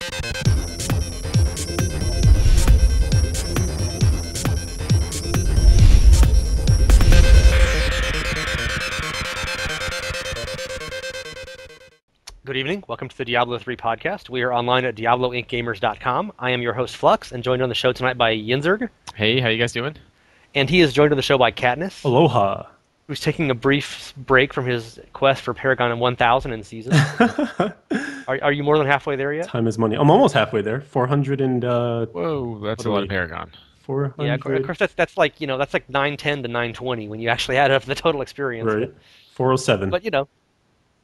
Good evening. Welcome to the Diablo 3 podcast. We are online at DiabloIncGamers.com. I am your host, Flux, and joined on the show tonight by Ynzerg. Hey, how you guys doing? And he is joined on the show by Katniss. Aloha. Who's taking a brief break from his quest for Paragon 1000 in season. Are you more than halfway there yet? Time is money. I'm almost halfway there. 400 and... Whoa, that's a lot of Paragon. 400. Yeah, of course, that's like, that's like 910 to 920 when you actually add up the total experience. Right. 407. But,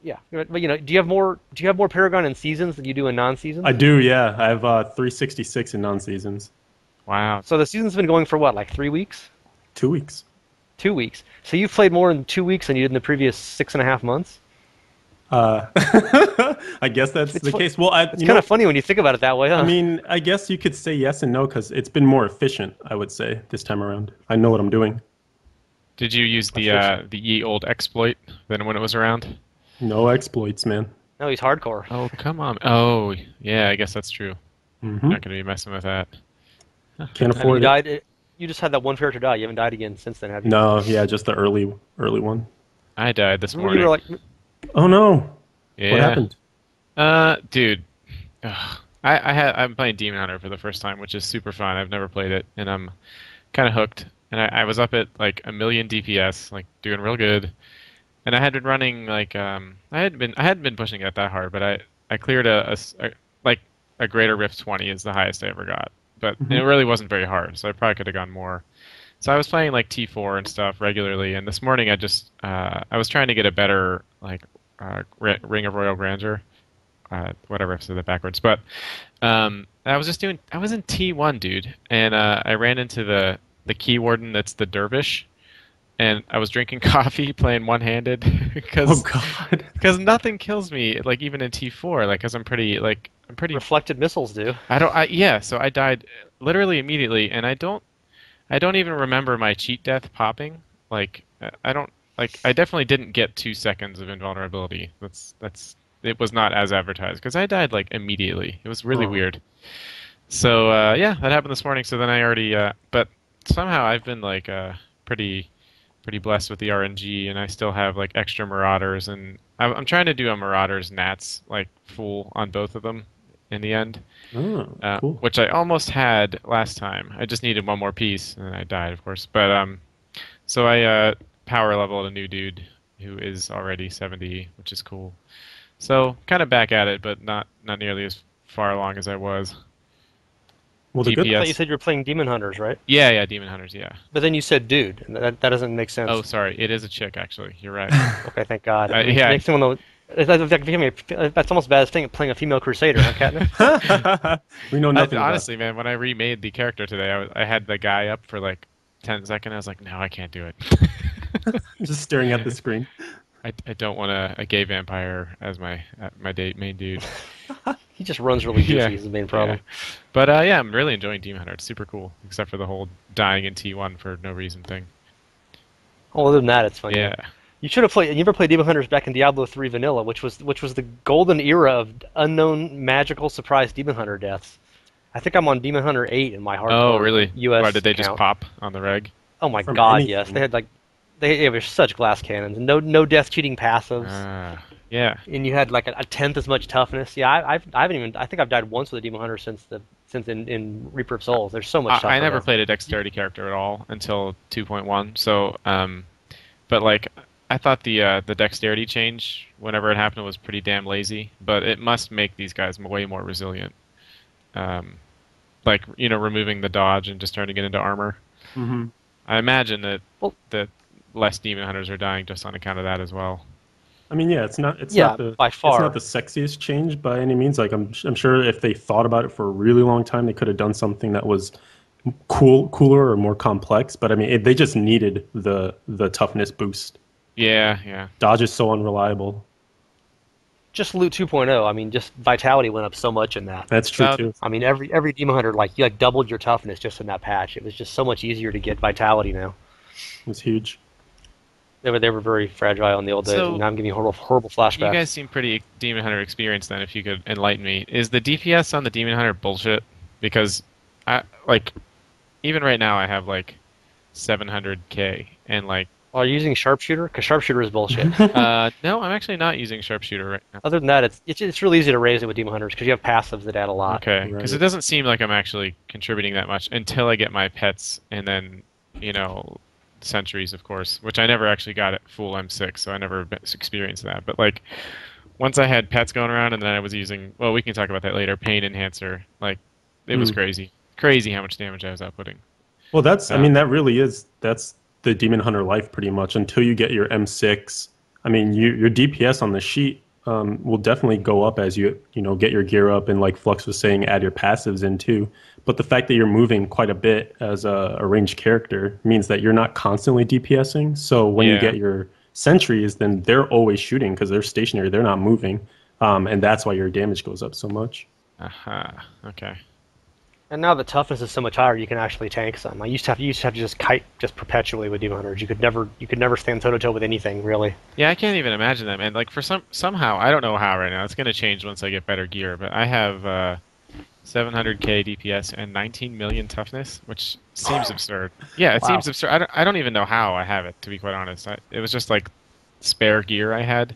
yeah. But, do you have more Paragon in seasons than you do in non-seasons? I do, yeah. I have 366 in non-seasons. Wow. So the season's been going for what, like 3 weeks? 2 weeks. 2 weeks. So you've played more in 2 weeks than you did in the previous 6.5 months? I guess that's the case. Well, it's kind of funny when you think about it that way, huh? I mean, I guess you could say yes and no because it's been more efficient, I would say, this time around. I know what I'm doing. Did you use the ye old exploit then when it was around? No exploits, man. No, he's hardcore. Oh, come on. Oh, yeah, I guess that's true. Mm-hmm. Not going to be messing with that. Can't afford it. You just had that one character die. You haven't died again since then, have you? No, yeah, just the early one. I died this Remember morning. you were like, oh, no. Yeah. What happened? Dude. I'm playing Demon Hunter for the first time, which is super fun. I've never played it, and I'm kind of hooked. And I was up at like 1,000,000 DPS, like doing real good. And I had been running like I hadn't been pushing it that hard, but I cleared a Greater Rift 20 is the highest I ever got. But it really wasn't very hard, so I probably could have gone more. So I was playing like T4 and stuff regularly, and this morning I was trying to get a better like Ring of Royal Grandeur, whatever, I said that backwards. But I was in T1, dude, and I ran into the Key Warden that's the Dervish. And I was drinking coffee, playing one-handed, because nothing kills me, like even in T4, like because I'm pretty reflected missiles do. So I died literally immediately, and I don't even remember my cheat death popping. Like I definitely didn't get 2 seconds of invulnerability. It was not as advertised because I died like immediately. It was really weird. So yeah, that happened this morning. So then I already, but somehow I've been like pretty blessed with the RNG, and I still have like extra Marauders, and I'm trying to do a Marauders Nats like full on both of them in the end, cool. Which I almost had last time. I just needed one more piece, and I died, of course. But so I power leveled a new dude who is already 70, which is cool. So kind of back at it, but not nearly as far along as I was. Well, the good I thought you said you were playing Demon Hunters, right? Yeah, Demon Hunters, yeah. But then you said dude, and that doesn't make sense. Oh, sorry, it is a chick, actually. You're right. Okay, thank God. Yeah. Makes someone that's almost bad as playing a female crusader, huh, Katniss? We know nothing honestly, man, when I remade the character today, I had the guy up for like 10 seconds. I was like, no, I can't do it. Just staring at the screen. I don't want a gay vampire as my main dude. He just runs really goofy is the main problem. Yeah. But yeah, I'm really enjoying Demon Hunter. It's super cool, except for the whole dying in T1 for no reason thing. Well, other than that, it's fun. Yeah. You should have played. You ever played Demon Hunters back in Diablo 3 Vanilla, which was the golden era of unknown magical surprise Demon Hunter deaths. I think I'm on Demon Hunter 8 in my hardcore. Oh, really? US Why did they just count. pop on the reg? Oh my From God, anything. yes. They had like they were such glass cannons. No death cheating passives. Yeah. And you had like a tenth as much toughness. Yeah, I haven't even. I think I've died once with a Demon Hunter since in Reaper of Souls. There's so much. Tougher I never now. played a dexterity character at all until 2.1. So, but like I thought the dexterity change whenever it happened was pretty damn lazy. But it must make these guys way more resilient. Like removing the dodge and just turning it into armor. Mm-hmm. I imagine that less Demon Hunters are dying just on account of that as well. I mean, yeah, by far. It's not the sexiest change by any means. Like, I'm sure if they thought about it for a really long time, they could have done something that was cooler or more complex. But I mean, they just needed the toughness boost. Yeah. Dodge is so unreliable. Just Loot 2.0. I mean, just Vitality went up so much in that. That's true too. I mean, every Demon Hunter you doubled your toughness just in that patch. It was just so much easier to get Vitality now. It was huge. They were very fragile in the old days, and now I'm getting horrible flashbacks. You guys seem pretty Demon Hunter experienced then. If you could enlighten me, is the DPS on the Demon Hunter bullshit? Because I like even right now I have like 700k and like. Are you using sharpshooter? Because sharpshooter is bullshit. No, I'm actually not using sharpshooter right now. Other than that, it's really easy to raise it with Demon Hunters because you have passives that add a lot. Okay, because it doesn't seem like I'm actually contributing that much until I get my pets and then, sentries, of course, which I never actually got at full M6, so I never experienced that. But like, once I had pets going around and then I was using, well, we can talk about that later, pain enhancer, like, it was crazy. Crazy how much damage I was outputting. Well, that's the Demon Hunter life pretty much until you get your M6. I mean, your DPS on the sheet will definitely go up as you get your gear up, and like Flux was saying, add your passives in too. But the fact that you're moving quite a bit as a ranged character means that you're not constantly DPSing. So when you get your sentries, then they're always shooting because they're stationary, they're not moving, and that's why your damage goes up so much. Aha. Okay. And now the toughness is so much higher, you can actually tank some. I used to have to just kite just perpetually with Demon Hunters. You could never stand toe to toe with anything really. Yeah, I can't even imagine them. And like somehow I don't know how right now. It's gonna change once I get better gear. But I have 700k DPS and 19 million toughness, which seems absurd. Yeah, it seems absurd. I don't even know how I have it, to be quite honest. It was just like spare gear I had,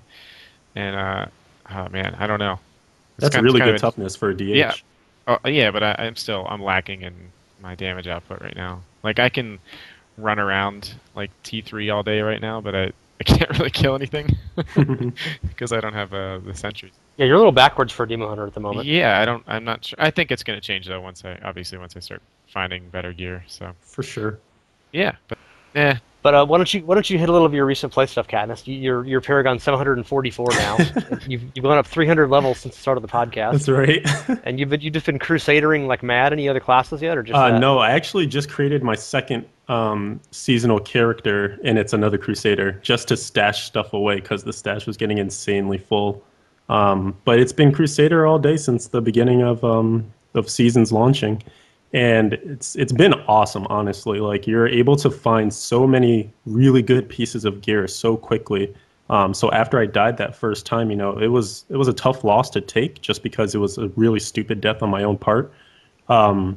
and oh man, I don't know. That's really good toughness for a DH. Yeah. Oh, yeah, but I'm lacking in my damage output right now. Like, I can run around like T3 all day right now, but I can't really kill anything because I don't have the sentries. Yeah, you're a little backwards for a Demon Hunter at the moment. Yeah, I'm not sure. I think it's going to change though once I start finding better gear. So for sure. Yeah, but yeah. But why don't you hit a little of your recent play stuff, Katniss? You're Paragon 744 now. You've gone up 300 levels since the start of the podcast. That's right. And you've just been crusadering like mad. Any other classes yet, or just that? No, I actually just created my second seasonal character, and it's another crusader, just to stash stuff away because the stash was getting insanely full. But it's been crusader all day since the beginning of seasons launching. And it's been awesome, honestly. Like, you're able to find so many really good pieces of gear so quickly. So after I died that first time, it was a tough loss to take just because it was a really stupid death on my own part. But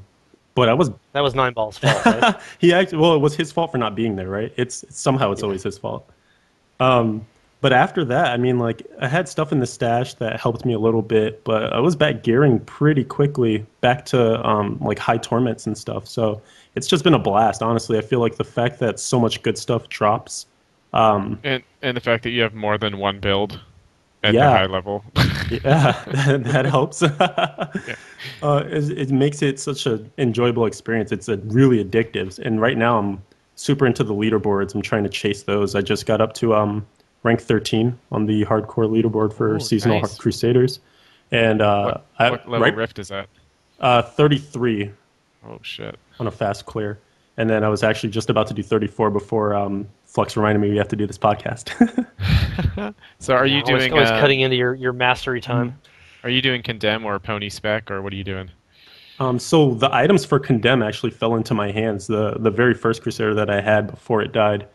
that was Nineball's fault, right? It was his fault for not being there, right? It's somehow always his fault. But after that, I mean, like, I had stuff in the stash that helped me a little bit, but I was back gearing pretty quickly back to like high torments and stuff. So it's just been a blast, honestly. I feel like the fact that so much good stuff drops, and the fact that you have more than one build at the high level, that helps. It makes it such an enjoyable experience. It's really addictive, and right now I'm super into the leaderboards. I'm trying to chase those. I just got up to rank 13 on the hardcore leaderboard for seasonal crusaders, and what level rift is that? 33. Oh shit! On a fast clear, and then I was actually just about to do 34 before Flux reminded me we have to do this podcast. So are you doing? Always cutting into your mastery time. Are you doing condemn or pony spec, or what are you doing? So the items for condemn actually fell into my hands. The very first crusader that I had before it died,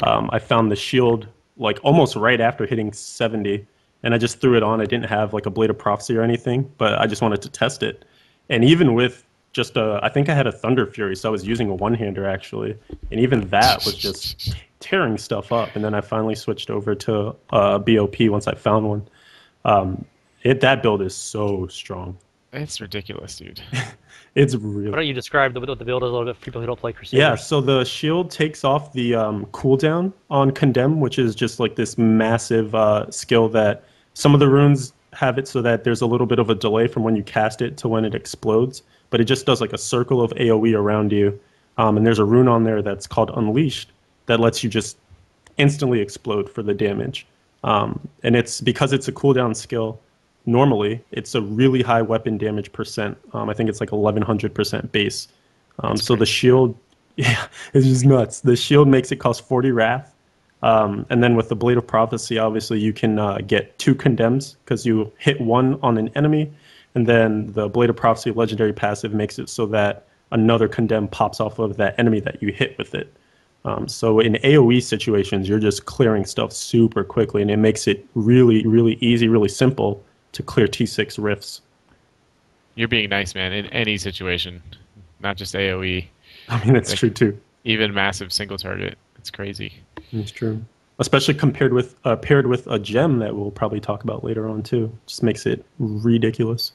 I found the shield like almost right after hitting 70, and I just threw it on. I didn't have like a Blade of Prophecy or anything, but I just wanted to test it. And even with just I think I had a Thunder Fury, so I was using a one-hander actually, and even that was just tearing stuff up. And then I finally switched over to BOP once I found one. That build is so strong. It's ridiculous, dude. It's really. Why don't you describe what the build is a little bit for people who don't play Crusaders? Yeah, so the shield takes off the cooldown on Condemn, which is just like this massive skill that some of the runes have it so that there's a little bit of a delay from when you cast it to when it explodes, but it just does like a circle of AoE around you. And there's a rune on there that's called Unleashed that lets you just instantly explode for the damage. And it's because it's a cooldown skill. Normally, it's a really high weapon damage percent. I think it's like 1100% base. So the shield, it's just nuts. The shield makes it cost 40 wrath. And then with the Blade of Prophecy, obviously you can get 2 condemns because you hit 1 on an enemy. And then the Blade of Prophecy legendary passive makes it so that another condemn pops off of that enemy that you hit with it. So in AoE situations, you're just clearing stuff super quickly, and it makes it really, really easy, really simple to clear T6 rifts. You're being nice, man, in any situation, not just AoE. I mean, it's true too. Even massive single target. It's crazy. It's true. Especially paired with a gem that we'll probably talk about later on too. Just makes it ridiculous.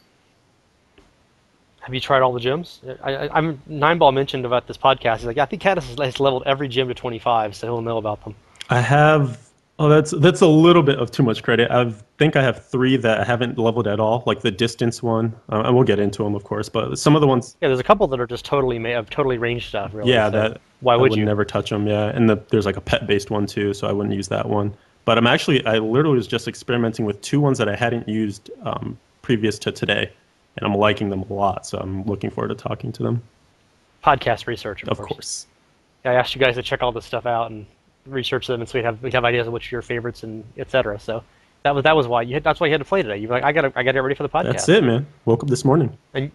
Have you tried all the gems? I'm Nineball mentioned about this podcast. He's like, yeah, I think Katniss has leveled every gem to 25, so he'll know about them. I have. Oh, that's a little bit of too much credit. I think I have 3 that I haven't leveled at all, like the distance one. And we'll get into them, of course. But some of the ones. Yeah, there's a couple that are just totally ranged stuff. Really. Yeah, so why would you? Never touch them. Yeah, and there's like a pet-based one too, so I wouldn't use that one. But I literally was just experimenting with 2 ones that I hadn't used previous to today, and I'm liking them a lot. So I'm looking forward to talking to them. Podcast research, of course. Yeah, I asked you guys to check all this stuff out and research them, and so we'd have ideas of which are your favorites and etc. So that was why that's why you had to play today. You were like, I gotta get ready for the podcast. That's it, man. Woke up this morning. And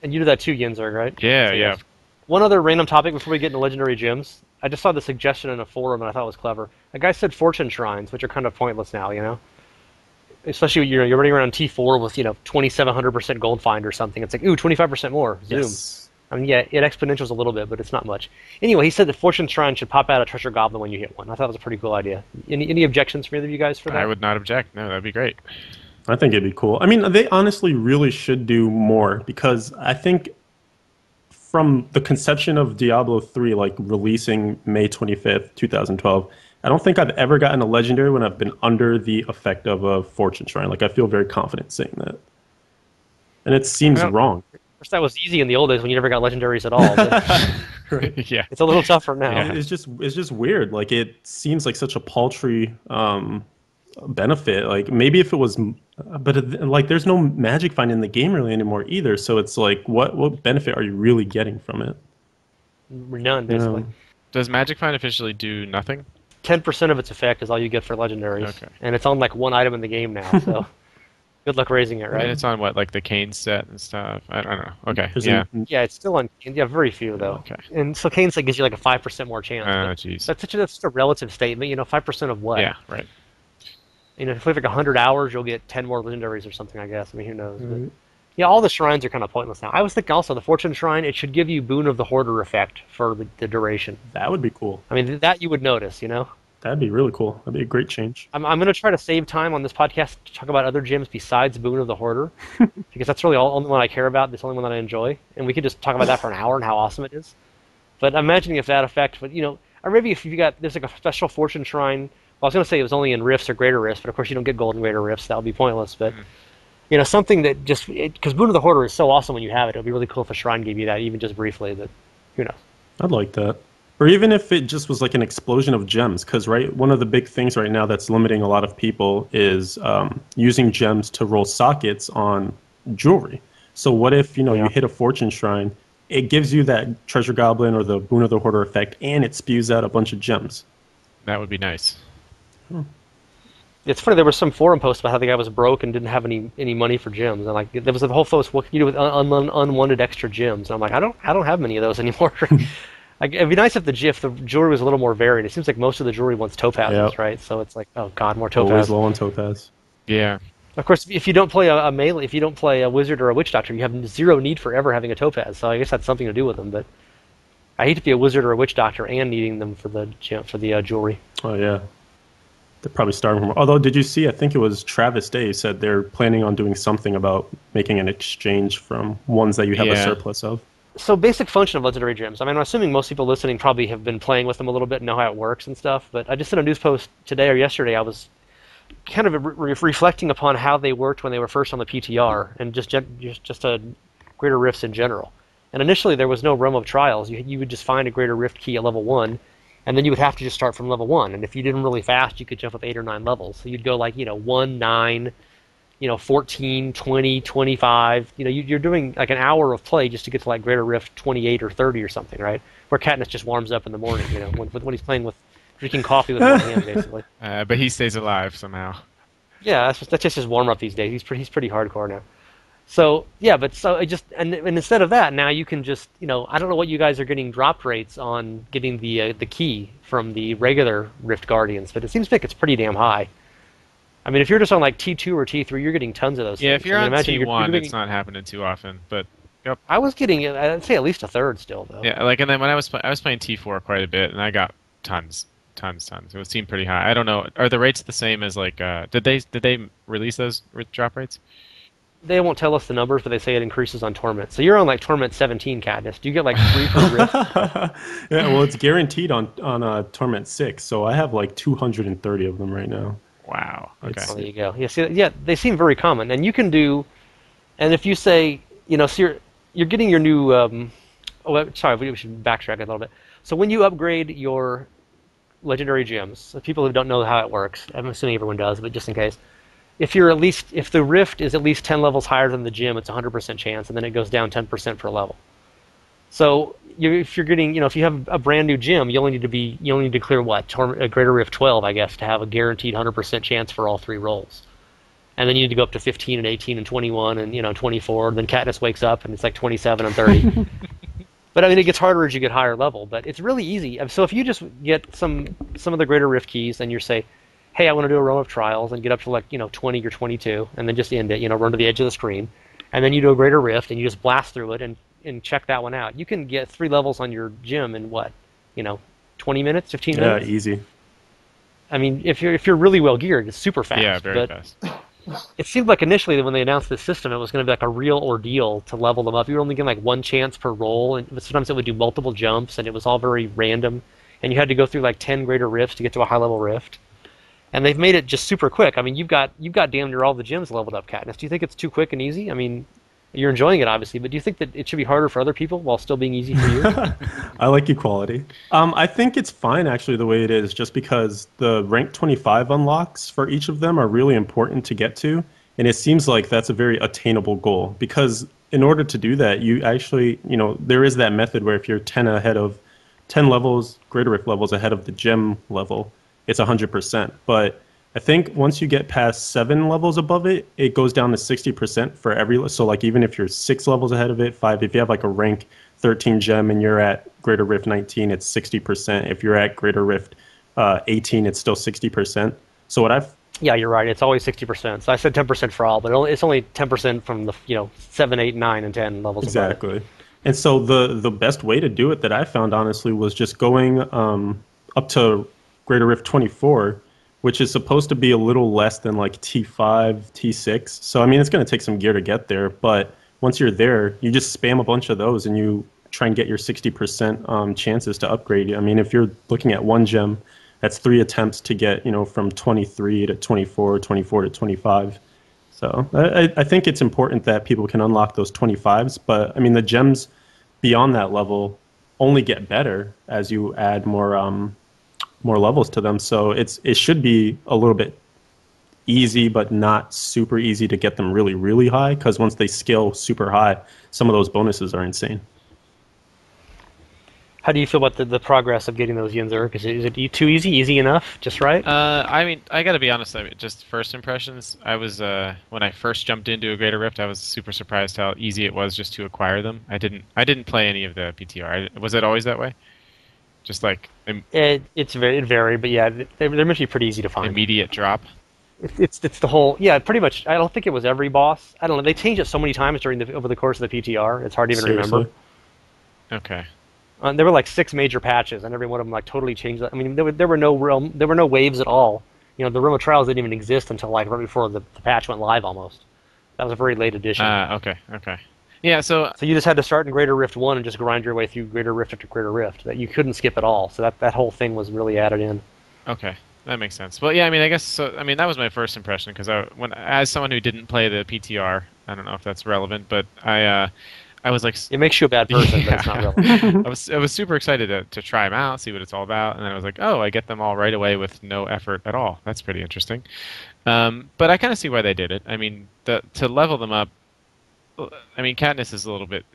you did that too, Ynzerg, right? Yeah, so, yeah. One other random topic before we get into legendary gems. I just saw the suggestion in a forum and I thought it was clever. A guy said fortune shrines, which are kind of pointless now, you know. Especially when you're running around T4 with 2,700% gold find or something. It's like, ooh, 25% more. Zoom. Yes. I mean, yeah, it exponentials a little bit, but it's not much. Anyway, he said the Fortune Shrine should pop out a Treasure Goblin when you hit one. I thought it was a pretty cool idea. Any objections from either of you guys for that? I would not object. No, that'd be great. I think it'd be cool. I mean, they honestly really should do more, because I think from the conception of Diablo 3, like releasing May 25th, 2012, I don't think I've ever gotten a legendary when I've been under the effect of a Fortune Shrine. Like, I feel very confident saying that. And it seems wrong. Of course, that was easy in the old days when you never got legendaries at all. But right. Yeah, it's a little tougher now. Yeah. It's just weird. Like, it seems like such a paltry benefit. Like, maybe if it was, but like, there's no magic find in the game really anymore either. So it's like, what benefit are you really getting from it? None, basically. Does magic find officially do nothing? 10% of its effect is all you get for legendaries, and it's on like one item in the game now. So. Good luck raising it, right? And it's on what, like the Kane set and stuff? I don't know. Okay, yeah, it's still on. Yeah, very few though. Okay. And so Kane set gives you like a 5% more chance. Oh, jeez. That's such a relative statement. 5% of what? Yeah, right. If you play for like 100 hours, you'll get 10 more legendaries or something. I guess. I mean, who knows? But, yeah, all the shrines are kind of pointless now. I was thinking also the Fortune Shrine. It should give you Boon of the Hoarder effect for the duration. That would be cool. I mean, that you would notice. That'd be really cool. That'd be a great change. I'm going to try to save time on this podcast to talk about other gems besides Boon of the Hoarder, because that's really the only one I care about. It's the only one that I enjoy, and we could just talk about that for an hour and how awesome it is. But I'm imagining if that effect, or maybe if you got there's like a special Fortune Shrine. Well, I was going to say it was only in Rifts or Greater Rifts, but of course you don't get Gold in Greater Rifts. That would be pointless. But something that just because Boon of the Hoarder is so awesome when you have it, it would be really cool if a shrine gave you that, even just briefly. But who knows? I'd like that. Or even if it just was like an explosion of gems, because one of the big things right now that's limiting a lot of people is using gems to roll sockets on jewelry. So what if you hit a Fortune Shrine, it gives you that Treasure Goblin or the Boon of the Hoarder effect, and it spews out a bunch of gems. That would be nice. It's funny, there was some forum post about how the guy was broke and didn't have any money for gems, and like there was a whole post, what can you do with unwanted extra gems? And I'm like, I don't have many of those anymore. It'd be nice if the jewelry was a little more varied. It seems like most of the jewelry wants topazes, right? So it's like, oh god, more topaz. Always low on topaz. Yeah. Of course, if you don't play a melee, if you don't play a wizard or a witch doctor, you have zero need for ever having a topaz. So I guess that's something to do with them. But I hate to be a wizard or a witch doctor and needing them for the jewelry. Oh yeah. They're probably starting from. Although, did you see? I think it was Travis Day said they're planning on doing something about making an exchange from ones that you have a surplus of. So basic function of legendary gems. I mean, I'm assuming most people listening probably have been playing with them a little bit and know how it works and stuff. But I just did a news post today or yesterday. I was kind of reflecting upon how they worked when they were first on the PTR and just a Greater Rifts in general. And initially there was no realm of trials. You would just find a Greater Rift key at level 1, and then you would have to just start from level 1. And if you did them really fast, you could jump up 8 or 9 levels. So you'd go like 1, 9. 14, 20, 25. You're doing like an hour of play just to get to like Greater Rift 28 or 30 or something, right? Where Katniss just warms up in the morning, when he's playing with drinking coffee with one hand, basically. But he stays alive somehow. Yeah, that's just his warm up these days. He's pretty hardcore now. So yeah, but so it just and instead of that, now you can just I don't know what you guys are getting drop rates on getting the key from the regular Rift Guardians, but it seems like it's pretty damn high. I mean, if you're just on like T2 or T3, you're getting tons of those Yeah, things. if you're I mean, on imagine T1, you're it's not happening too often. But yep. I was getting, I'd say at least a third still, though. Yeah, like and then when I was playing T4 quite a bit, and I got tons. It would seem pretty high. I don't know. Are the rates the same as like? Did they release those drop rates? They won't tell us the numbers, but they say it increases on Torment. So you're on like Torment 17, Katniss. Do you get like 3 per Rift? Yeah, well, it's guaranteed on Torment 6, so I have like 230 of them right now. Wow. Okay. Well, there you go. Yeah, see, yeah, they seem very common, and you can do. And if you say, so you're getting your new. Sorry, we should backtrack a little bit. So when you upgrade your legendary gems, so people who don't know how it works, I'm assuming everyone does, but just in case, if the rift is at least 10 levels higher than the gem, it's 100% chance, and then it goes down 10% per level. So if you're getting, if you have a brand new gem, you only need to clear what, a Greater Rift 12, I guess, to have a guaranteed 100% chance for all 3 rolls. And then you need to go up to 15 and 18 and 21 and 24. And then Katniss wakes up and it's like 27 and 30. But I mean, it gets harder as you get higher level. But it's really easy. So if you just get some of the Greater Rift keys and you say, hey, I want to do a row of trials and get up to like 20 or 22, and then just end it. Run to the edge of the screen, and then you do a Greater Rift and you just blast through it and check that one out. You can get 3 levels on your gem in what, 20 minutes, 15 minutes. Yeah, easy. I mean, if you're really well geared, it's super fast. Yeah, very fast. It seemed like initially when they announced this system, it was going to be like a real ordeal to level them up. You were only getting like 1 chance per roll, and sometimes it would do multiple jumps, and it was all very random. And you had to go through like 10 greater rifts to get to a high level rift. And they've made it just super quick. I mean, you've got damn near all the gems leveled up, Katniss. Do you think it's too quick and easy? I mean, you're enjoying it obviously, but do you think that it should be harder for other people while still being easy for you? I like equality. I think it's fine actually the way it is, just because the rank 25 unlocks for each of them are really important to get to. And it seems like that's a very attainable goal, because in order to do that, you actually, there is that method where if you're 10 levels, Greater Rift levels ahead of the gem level, it's 100%. But I think once you get past 7 levels above it, it goes down to 60% for every. So like even if you're 6 levels ahead of it, 5, if you have like a rank 13 gem and you're at Greater Rift 19, it's 60%. If you're at Greater Rift 18, it's still 60%. So what I've Yeah, you're right. It's always 60%. So I said 10% for all, but it's only 10% from the 7, 8, 9, and 10 levels. Exactly. And so the best way to do it that I found honestly was just going up to Greater Rift 24, which is supposed to be a little less than like T5, T6. So I mean, it's going to take some gear to get there, but once you're there, you just spam a bunch of those and you try and get your 60% chances to upgrade. I mean, if you're looking at 1 gem, that's 3 attempts to get, from 23 to 24, 24 to 25. So I think it's important that people can unlock those 25s, but I mean, the gems beyond that level only get better as you add more levels to them. So it should be a little bit easy, but not super easy to get them really, really high, because once they scale super high, some of those bonuses are insane. How do you feel about the progress of getting those Ynzerg? Is it too easy? Easy enough? Just right? I mean, I gotta be honest. I mean, just first impressions. I was when I first jumped into a Greater Rift, I was super surprised how easy it was just to acquire them. I didn't play any of the PTR. Was it always that way? Just like it varied, but yeah, they're meant to be pretty easy to find. Immediate drop. It's the whole, yeah, pretty much. I don't think it was every boss. I don't know. They changed it so many times over the course of the PTR. It's hard to even remember. Okay. There were like 6 major patches, and every one of them like totally changed. I mean, there were no waves at all. The Realm of Trials didn't even exist until like right before the patch went live almost. That was a very late edition. Okay. Yeah, so you just had to start in Greater Rift 1 and just grind your way through Greater Rift after Greater Rift. That you couldn't skip at all. So that whole thing was really added in. Okay, that makes sense. Well, yeah, I mean, I guess so. I mean, that was my first impression, because as someone who didn't play the PTR, I don't know if that's relevant, but I was like, it makes you a bad person, yeah. But it's not relevant. I was super excited to try them out, see what it's all about, and then I was like, oh, I get them all right away with no effort at all. That's pretty interesting. But I kind of see why they did it. I mean, to level them up. I mean, Katniss is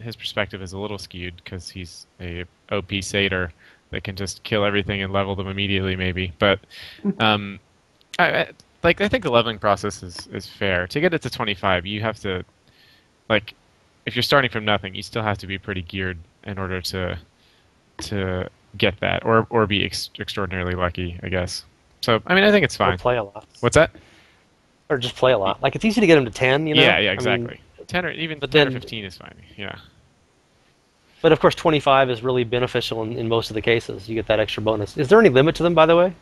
his perspective is a little skewed, because he's a OP satyr that can just kill everything and level them immediately, maybe. But I think the leveling process is fair. To get it to 25, you have to like if you're starting from nothing, you still have to be pretty geared in order to get that, or be extraordinarily lucky, I guess. So I mean, I think it's fine. Or play a lot. What's that? Or just play a lot. Like it's easy to get them to 10, you know. Yeah, exactly. I mean, 10 or even but 10 or then, 15 is fine. Yeah. But of course, 25 is really beneficial in most of the cases. You get that extra bonus. Is there any limit to them, by the way?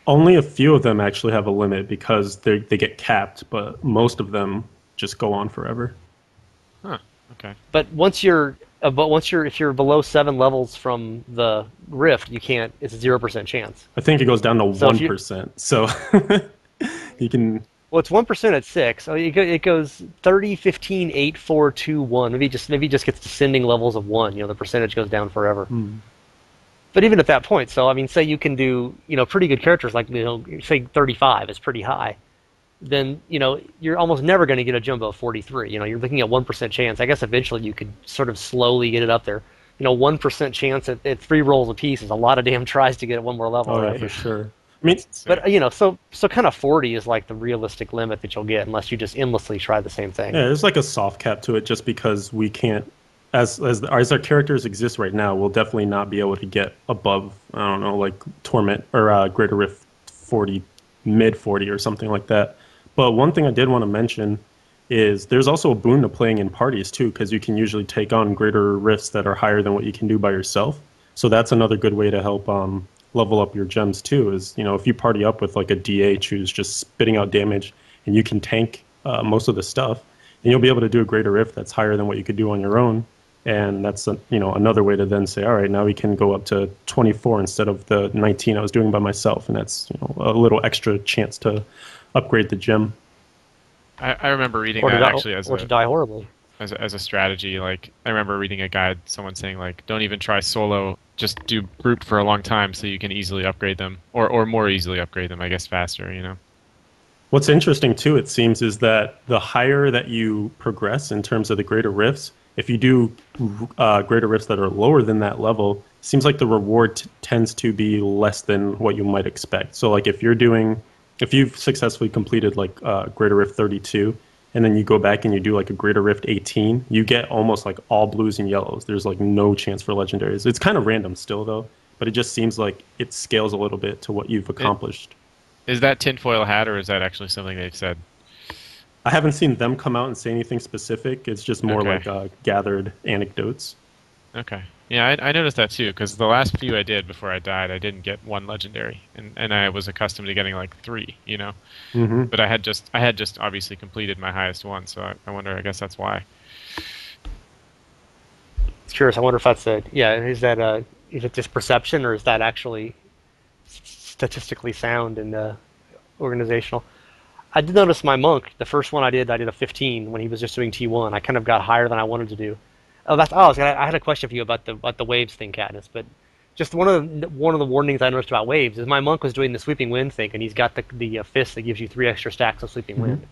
Only a few of them actually have a limit because they get capped, but most of them just go on forever. Huh. Okay. But if you're below 7 levels from the rift, you can't. It's a 0% chance. I think it goes down to 1%. So you can. Well, it's 1% at 6. So it goes 30, 15, 8, 4, 2, 1. Maybe it just gets descending levels of 1. The percentage goes down forever. But even at that point, so I mean, say you can do pretty good characters like say 35 is pretty high, then you're almost never going to get a jumbo of 43. You're looking at 1% chance. I guess eventually you could sort of slowly get it up there. 1% chance at 3 rolls apiece is a lot of damn tries to get it one more level. Oh, right? Yeah, for sure. I mean, but so kind of 40 is like the realistic limit that you'll get unless you just endlessly try the same thing. Yeah, there's like a soft cap to it, just because we can't. As our characters exist right now, we'll definitely not be able to get above, I don't know, like Torment or Greater Rift 40, mid 40 or something like that. But one thing I did want to mention is there's also a boon to playing in parties too, because you can usually take on greater rifts that are higher than what you can do by yourself. So that's another good way to help level up your gems too. Is if you party up with like a DH who's just spitting out damage and you can tank most of the stuff, then you'll be able to do a greater rift that's higher than what you could do on your own. And that's another way to then say, all right, now we can go up to 24 instead of the 19 I was doing by myself, and that's a little extra chance to upgrade the gem. I remember reading that actually to die horribly as a strategy. Like I remember reading a guide, someone saying like, don't even try solo, just do group for a long time so you can easily upgrade them, or more easily upgrade them, I guess, faster. What's interesting too, it seems, is that the higher that you progress in terms of the greater rifts, if you do greater rifts that are lower than that level, it seems like the reward tends to be less than what you might expect. So like if you've successfully completed like greater rift 32, and then you go back and you do like a greater rift 18, you get almost like all blues and yellows. There's like no chance for legendaries. It's kind of random still though, but it just seems like it scales a little bit to what you've accomplished. Is that tinfoil hat, or is that actually something they've said? I haven't seen them come out and say anything specific. It's just more like gathered anecdotes. Okay. Yeah, I noticed that too, because the last few I did before I died, I didn't get one legendary, and I was accustomed to getting like 3, Mm-hmm. But I had just obviously completed my highest one, so I wonder. I guess that's why. It's curious. I wonder if that's is it just perception, or is that actually statistically sound and organizational? I did notice my monk, the first one I did a 15 when he was just doing T1. I kind of got higher than I wanted to do. I had a question for you about the waves thing, Katniss. But just one of the warnings I noticed about waves is my monk was doing the sweeping wind thing, and he's got the fist that gives you 3 extra stacks of sweeping wind.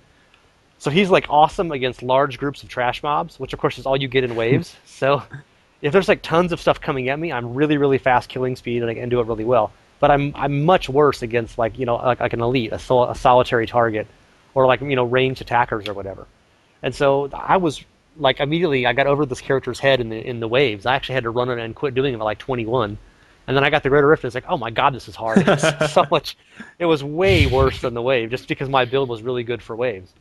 So he's like awesome against large groups of trash mobs, which of course is all you get in waves. So if there's like tons of stuff coming at me, I'm really, really fast killing speed and I can do it really well. But I'm much worse against like an elite, a solitary target, or like ranged attackers or whatever. And so I was like immediately I got over this character's head in the waves. I actually had to run it and quit doing it at like 21. And then I got the Greater Rift and it's like, oh my god, this is hard. It's so much. It was way worse than the wave, just because my build was really good for waves.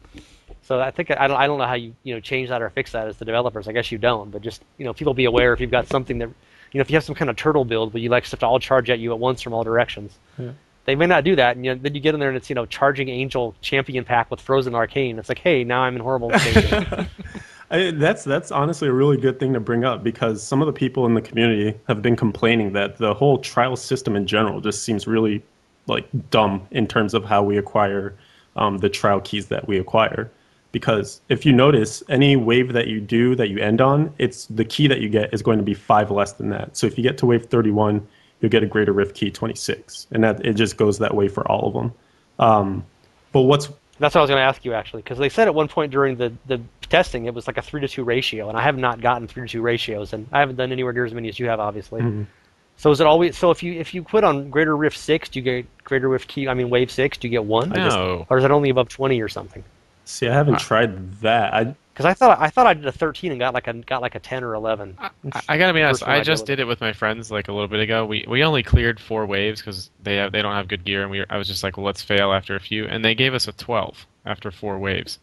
So I think I don't know how you change that or fix that as the developers. I guess you don't, but just people be aware if you've got something that if you have some kind of turtle build where you like stuff to all charge at you at once from all directions. Yeah. They may not do that, and then you get in there and it's charging angel champion pack with frozen arcane. It's like, hey, now I'm in horrible state. That's honestly a really good thing to bring up, because some of the people in the community have been complaining that the whole trial system in general just seems really like dumb in terms of how we acquire the trial keys that we acquire. Because if you notice, any wave that you do that you end on, it's the key that you get is going to be 5 less than that. So if you get to wave 31, you'll get a Greater Rift key 26, and that it just goes that way for all of them. But that's what I was going to ask you, actually, because they said at one point during the testing it was like a 3-to-2 ratio, and I have not gotten 3-to-2 ratios, and I haven't done anywhere near as many as you have, obviously. Mm-hmm. So is it always if you quit on Greater Rift 6, do you get Greater Rift key? I mean Wave 6, do you get 1? No. Or is it only above 20 or something? See, I haven't tried that. Because I thought I did a 13 and got like a 10 or 11. I gotta be honest. I just did it with my friends like a little bit ago. We only cleared 4 waves because they don't have good gear, and I was just like, well, let's fail after a few, and they gave us a 12 after 4 waves.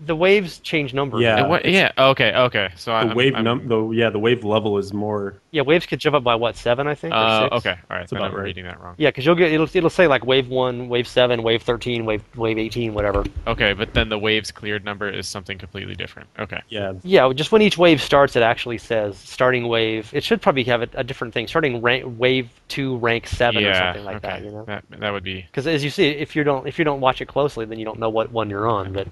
The waves change numbers. Yeah. Yeah. Okay. So the wave level is more. Yeah, waves could jump up by what, 7, I think, or 6. Okay. All right. So I'm reading that wrong. Yeah, because it'll say like wave 1, wave 7, wave 13, wave 18, whatever. Okay, but then the waves cleared number is something completely different. Okay. Yeah. Yeah, just when each wave starts, it actually says starting wave. It should probably have a different thing. Starting wave 2, rank 7, or something like that. You know. That would be. Because as you see, if you don't watch it closely, then you don't know what one you're on. But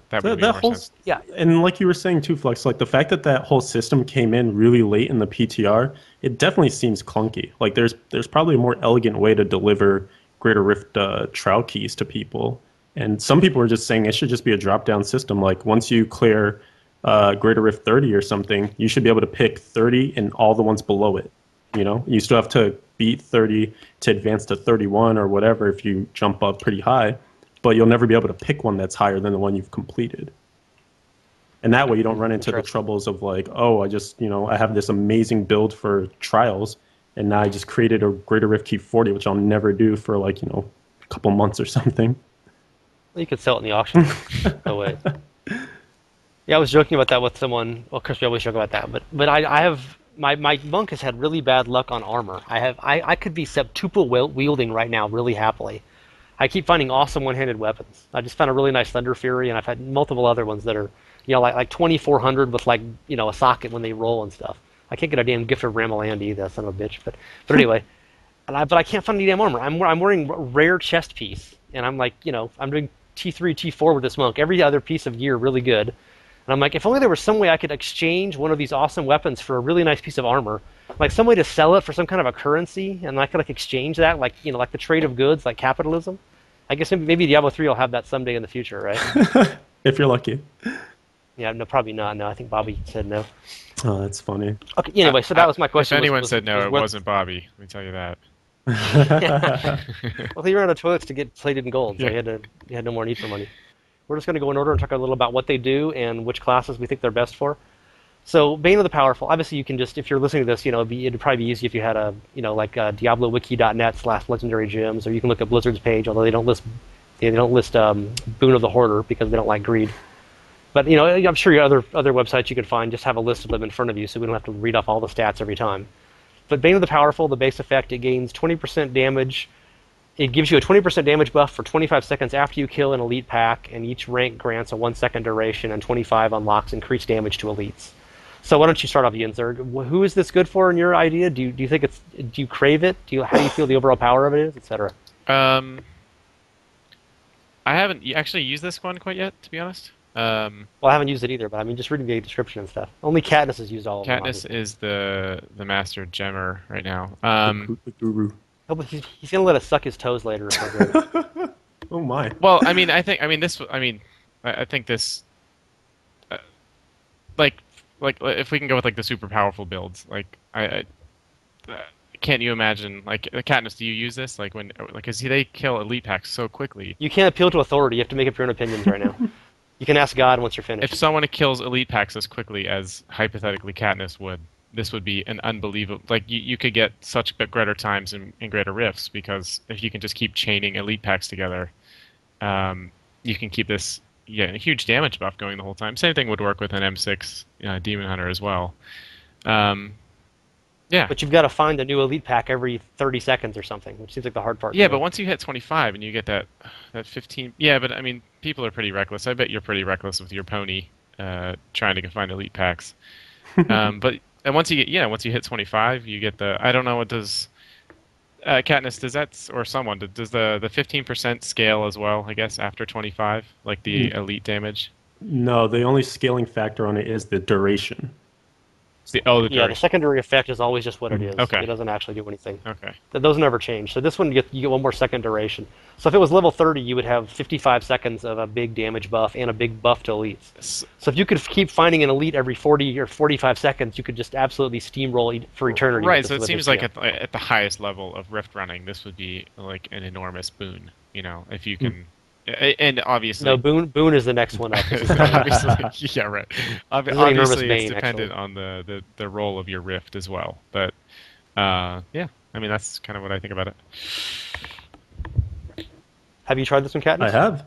that would make more sense. Yeah, and like you were saying too, Flux, like the fact that whole system came in really late in the PTR, it definitely seems clunky. Like there's probably a more elegant way to deliver Greater Rift trial keys to people. And some people are just saying it should just be a drop-down system. Like once you clear Greater Rift 30 or something, you should be able to pick 30 and all the ones below it. You know, you still have to beat 30 to advance to 31 or whatever if you jump up pretty high, but you'll never be able to pick one that's higher than the one you've completed. And that way you don't run into the troubles of like, oh, I have this amazing build for trials, and now I just created a Greater Rift Key 40, which I'll never do for like, a couple months or something. Well, you could sell it in the auction. No way. Yeah, I was joking about that with someone. Well, of course we always joke about that, but I have my monk has had really bad luck on armor. I could be septuple wielding right now really happily. I keep finding awesome one-handed weapons. I just found a really nice Thunder Fury, and I've had multiple other ones that are, like 2400 with like, a socket when they roll and stuff. I can't get a damn gift of Rameland either, son of a bitch. But anyway, but I can't find any damn armor. I'm wearing rare chest piece, and I'm like, I'm doing T3, T4 with this monk. Every other piece of gear really good. And I'm like, if only there was some way I could exchange one of these awesome weapons for a really nice piece of armor. Like some way to sell it for some kind of a currency, and I could like exchange that, like like the trade of goods, like capitalism. I guess maybe Diablo 3 will have that someday in the future, right? If you're lucky. Yeah, no, probably not. No, I think Bobby said no. Oh, that's funny. Okay, anyway, so that was my question. If anyone said no, it wasn't Bobby. Let me tell you that. Well, he ran out of toilets to get plated in gold, so he had no more need for money. We're just going to go in order and talk a little about what they do and which classes we think they're best for. So, Bane of the Powerful. Obviously, you can just, if you're listening to this, it'd probably be easy if you had a, like DiabloWiki.net/legendary gems, or you can look at Blizzard's page, although they don't list Boon of the Hoarder because they don't like greed. But I'm sure your other websites you could find just have a list of them in front of you, so we don't have to read off all the stats every time. But Bane of the Powerful, the base effect, it gains 20% damage. It gives you a 20% damage buff for 25 seconds after you kill an elite pack, and each rank grants a 1-second duration, and 25 unlocks increased damage to elites. So why don't you start off, Ynzerg? Who is this good for in your idea? Do you think do you crave it? How do you feel the overall power of it is, etc.? I haven't actually used this one quite yet, to be honest. Well, I haven't used it either, but I mean, just reading the description and stuff. Only Katniss has used all of them. Katniss is the master gemmer right now. The guru. Oh, but he's gonna let us suck his toes later. Oh my. Well, I think this. Like if we can go with like the super powerful builds, like can't you imagine, like Katniss, do you use this because they kill elite packs so quickly? You can't appeal to authority. You have to make up your own opinions right now. You can ask God once you're finished. If someone kills elite packs as quickly as hypothetically Katniss would, this would be an unbelievable. Like you could get such greater times in greater rifts, because if you can just keep chaining elite packs together, you can keep this. Yeah, a huge damage buff going the whole time. Same thing would work with an M6 Demon Hunter as well. Yeah. But you've got to find a new elite pack every 30 seconds or something, which seems like the hard part. Yeah, but once you hit 25 and you get that 15... Yeah, but I mean, people are pretty reckless. I bet you're pretty reckless with your pony trying to find elite packs. But once you hit 25, you get the... I don't know, what does... Katniss, does that, or someone, does the 15% scale as well, I guess, after 25, like the elite damage? No, the only scaling factor on it is the duration. The duration. Yeah, the secondary effect is always just what it is. Okay. It doesn't actually do anything. Okay. Those never change. So this one, you get one more second duration. So if it was level 30, you would have 55 seconds of a big damage buff and a big buff to elites. So if you could keep finding an elite every 40 or 45 seconds, you could just absolutely steamroll for eternity. Right, so it seems like at the highest level of Rift running, this would be like an enormous boon, if you can And obviously, no, Boon is the next one up. obviously, yeah, right. Obviously, Bane, it's dependent actually. on the role of your rift as well. But yeah, I mean that's kind of what I think about it. Have you tried this one, Katniss? I have.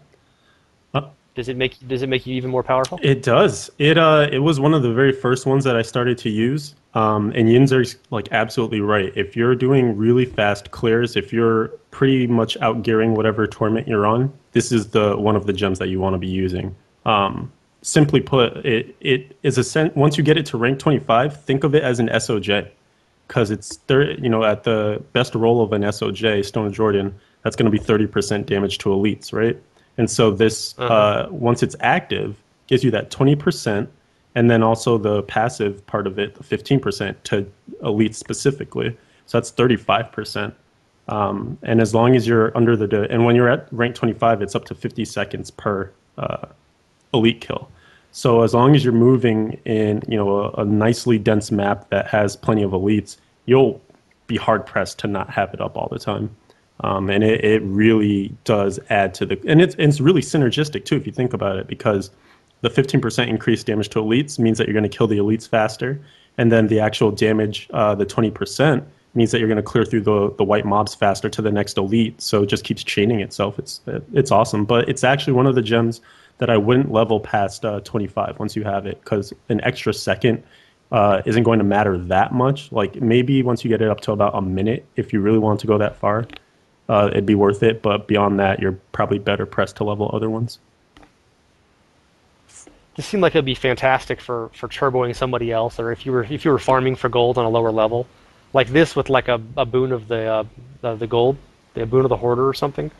Does it make you even more powerful? It does. It was one of the very first ones that I started to use. And Ynzerg's like absolutely right. If you're doing really fast clears, if you're pretty much outgearing whatever torment you're on, this is the one of the gems that you want to be using. Simply put, it is once you get it to rank 25, think of it as an SOJ, because it's there. You know, at the best roll of an SOJ, Stone of Jordan, that's going to be 30% damage to elites, right? And so this, once it's active, gives you that 20%, and then also the passive part of it, 15% to elite specifically. So that's 35%. And as long as you're under and when you're at rank 25, it's up to 50 seconds per elite kill. So as long as you're moving in, you know, a nicely dense map that has plenty of elites, you'll be hard pressed to not have it up all the time. And it really does add to and it's really synergistic too if you think about it, because the 15% increased damage to elites means that you're going to kill the elites faster, and then the actual damage, the 20%, means that you're going to clear through the white mobs faster to the next elite. So it just keeps chaining itself. It's awesome, but it's actually one of the gems that I wouldn't level past 25 once you have it, because an extra second isn't going to matter that much. Like maybe once you get it up to about a minute, if you really want to go that far, it'd be worth it, but beyond that, you're probably better pressed to level other ones. This seemed like it'd be fantastic for turboing somebody else, or if you were farming for gold on a lower level, like this with like a boon of the gold, the boon of the Hoarder or something,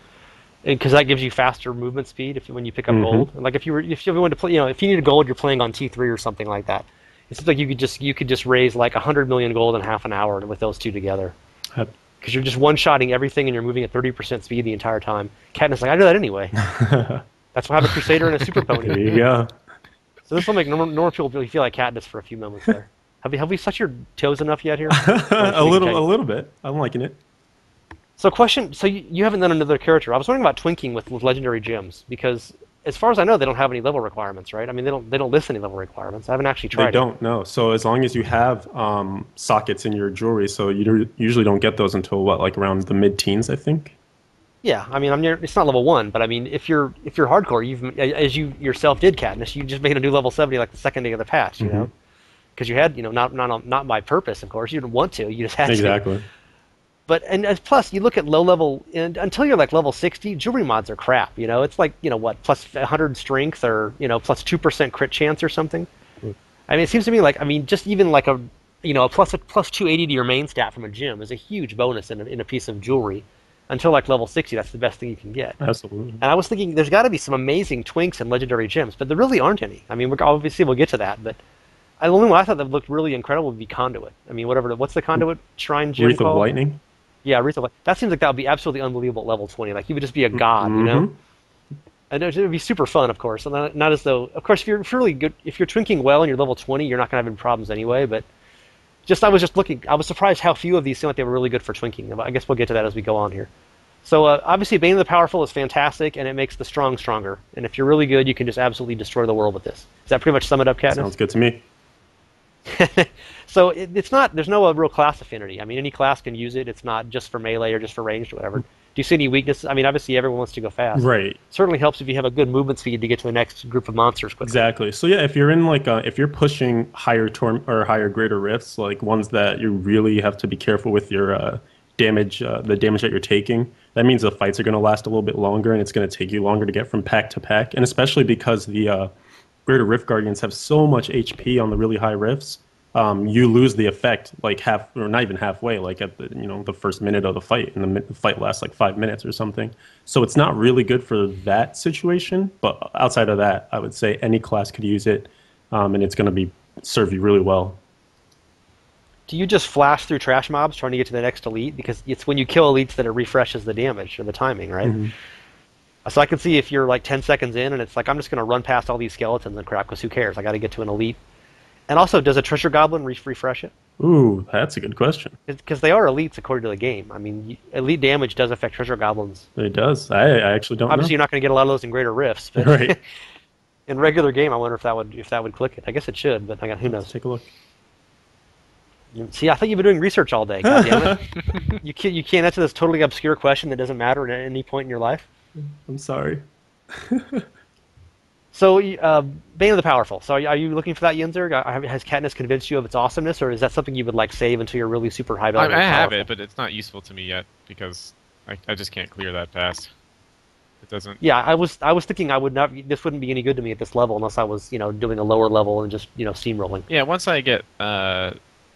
because that gives you faster movement speed when you pick up gold. And like if you wanted to play, you know, if you needed gold, you're playing on T3 or something like that. It seems like you could just raise like 100 million gold in half an hour with those two together. Because you're just one-shotting everything and you're moving at 30% speed the entire time. Katniss like, I do that anyway. That's why I have a Crusader and a Super Pony. There you go. So this will make normal people really feel like Katniss for a few moments there. Have we sucked your toes enough yet here? a little bit. I'm liking it. So question, so you haven't done another character. I was wondering about twinking with legendary gems, because as far as I know, they don't have any level requirements, right? I mean, they don't list any level requirements. I haven't actually tried. They don't, no. So as long as you have sockets in your jewelry, so you usually don't get those until what, like around the mid-teens, I think. Yeah, I mean, it's not level 1, but I mean, if you're hardcore, as you yourself did, Katniss, you just made a new level 70 like the second day of the patch, you know, because you had, you know, not by purpose, of course, you didn't want to, you just had to. Exactly. But plus, you look at low level, and until you're like level 60, jewelry mods are crap. You know, it's like, you know, what, plus 100 strength, or, you know, plus 2% crit chance or something. I mean, it seems to me like, I mean, just even like a, you know, a plus 280 to your main stat from a gem is a huge bonus in a piece of jewelry. Until like level 60, that's the best thing you can get. Absolutely. And I was thinking, there's got to be some amazing twinks and legendary gems, but there really aren't any. I mean, obviously we'll get to that, but the only one I thought that looked really incredible would be Conduit. I mean, what's the Conduit shrine gem Wreath called? of Lightning. Yeah, Wreath of Lightning. That seems like that would be absolutely unbelievable at level 20. Like, you would just be a god, you know? And it would be super fun, of course. And not as though, of course, if you're really good, if you're twinking well and you're level 20, you're not going to have any problems anyway. But I was surprised how few of these seemed like they were really good for twinking. I guess we'll get to that as we go on here. So obviously, Bane of the Powerful is fantastic, and it makes the strong stronger. And if you're really good, you can just absolutely destroy the world with this. Does that pretty much sum it up, Katniss? Sounds good to me. So it's not. There's no real class affinity. I mean, any class can use it. It's not just for melee or just for ranged or whatever. Do you see any weaknesses? I mean, obviously everyone wants to go fast. Right. Certainly helps if you have a good movement speed to get to the next group of monsters quickly. Exactly. So yeah, if you're in like if you're pushing higher greater rifts, like ones that you really have to be careful with your damage, the damage that you're taking. That means the fights are going to last a little bit longer, and it's going to take you longer to get from pack to pack. And especially because the greater rift guardians have so much HP on the really high rifts. You lose the effect like half, or not even halfway, like at the first minute of the fight, and the fight lasts like 5 minutes or something. So it's not really good for that situation. But outside of that, I would say any class could use it, and it's going to serve you really well. Do you just flash through trash mobs trying to get to the next elite? Because it's when you kill elites that it refreshes the damage or the timing, right? So I can see if you're like 10 seconds in and it's like, I'm just going to run past all these skeletons and crap because who cares? I got to get to an elite. And also, does a Treasure Goblin refresh it? Ooh, that's a good question. Because they are elites according to the game. I mean, elite damage does affect Treasure Goblins. It does. I actually don't know. Obviously, you're not going to get a lot of those in Greater Rifts, but right. in regular game, I wonder if that would click it. I guess it should, but who knows? Let's take a look. See, I thought you've been doing research all day. God damn it! You can't answer this totally obscure question that doesn't matter at any point in your life. I'm sorry. So, Bane of the Powerful. So, are you looking for that Ynzerg? Has Katniss convinced you of its awesomeness, or is that something you would like save until you're really super high value? I have it, but it's not useful to me yet because I just can't clear that fast. It doesn't. Yeah, I was thinking I would not. This wouldn't be any good to me at this level unless I was doing a lower level and just steamrolling. Yeah, once I get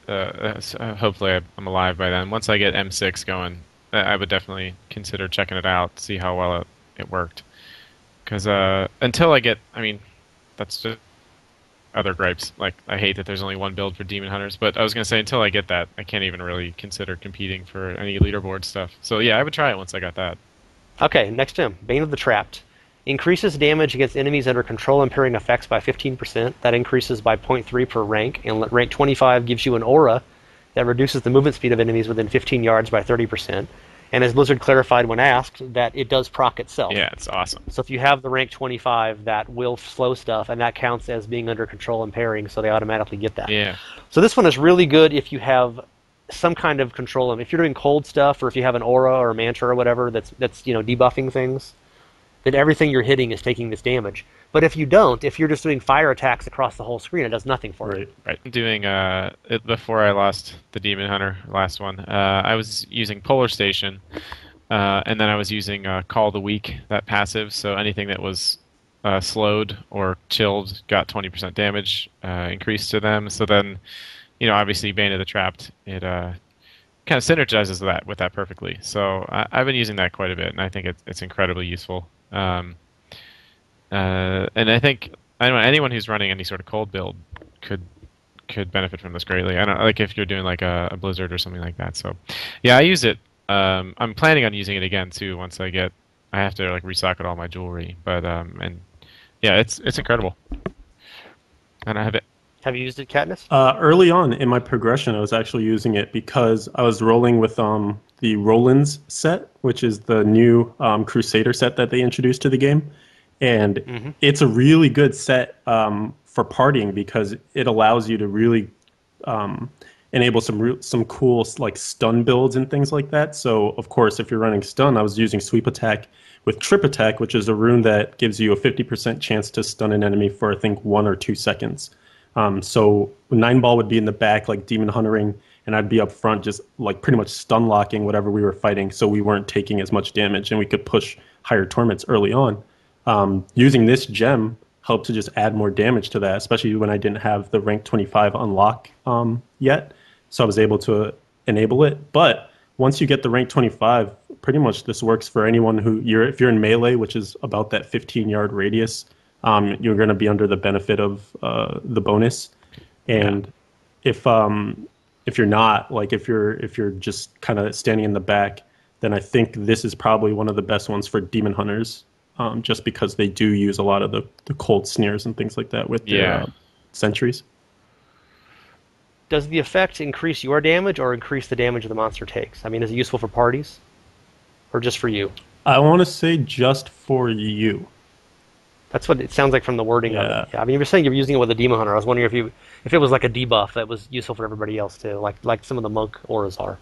hopefully I'm alive by then. Once I get M6 going, I would definitely consider checking it out, see how well it worked. Because until I get, I mean, that's just other gripes. Like, I hate that there's only one build for Demon Hunters, but I was going to say, until I get that, I can't even really consider competing for any leaderboard stuff. So yeah, I would try it once I got that. Okay, next gem, Bane of the Trapped. Increases damage against enemies under control impairing effects by 15%. That increases by 0.3 per rank, and rank 25 gives you an aura that reduces the movement speed of enemies within 15 yards by 30%. And as Blizzard clarified when asked, that it does proc itself. Yeah, it's awesome. So if you have the rank 25, that will slow stuff, and that counts as being under control and pairing, so they automatically get that. Yeah. So this one is really good if you have some kind of control. If you're doing cold stuff, or if you have an aura or a mantra or whatever that's debuffing things, then everything you're hitting is taking this damage. But if you don't, if you're just doing fire attacks across the whole screen, it does nothing for it. Right. Doing before I lost the Demon Hunter, last one, I was using Polar Station, and then I was using Call the Weak, that passive. So anything that was slowed or chilled got 20% damage increased to them. So then, obviously Bane of the Trapped, it kind of synergizes with that perfectly. So I've been using that quite a bit, and I think it's incredibly useful. And I think anyone who's running any sort of cold build could benefit from this greatly. I don't like if you're doing like a Blizzard or something like that. So, yeah, I use it. I'm planning on using it again too. Once I have to like resocket all my jewelry. But and yeah, it's incredible. And I have it. Have you used it, Katniss? Early on in my progression, I was actually using it because I was rolling with the Roland's set, which is the new Crusader set that they introduced to the game. And it's a really good set for partying because it allows you to really enable some cool like stun builds and things like that. So, of course, if you're running stun, I was using Sweep Attack with Trip Attack, which is a rune that gives you a 50% chance to stun an enemy for, I think, 1 or 2 seconds. So 9-ball would be in the back, like Demon Huntering, and I'd be up front just like pretty much stun locking whatever we were fighting so we weren't taking as much damage and we could push higher torments early on. Using this gem helped to just add more damage to that, especially when I didn't have the rank 25 unlock yet. So I was able to enable it. But once you get the rank 25, pretty much this works for anyone if you're in melee, which is about that 15-yard radius, you're going to be under the benefit of the bonus. And if you're not, like if you're just kind of standing in the back, then I think this is probably one of the best ones for Demon Hunters. Just because they do use a lot of the cold sneers and things like that with their sentries. Does the effect increase your damage or increase the damage the monster takes? I mean, is it useful for parties? Or just for you? I want to say just for you. That's what it sounds like from the wording of it. Yeah, I mean, you were saying you're using it with a Demon Hunter. I was wondering if it was like a debuff that was useful for everybody else too, like some of the monk auras are.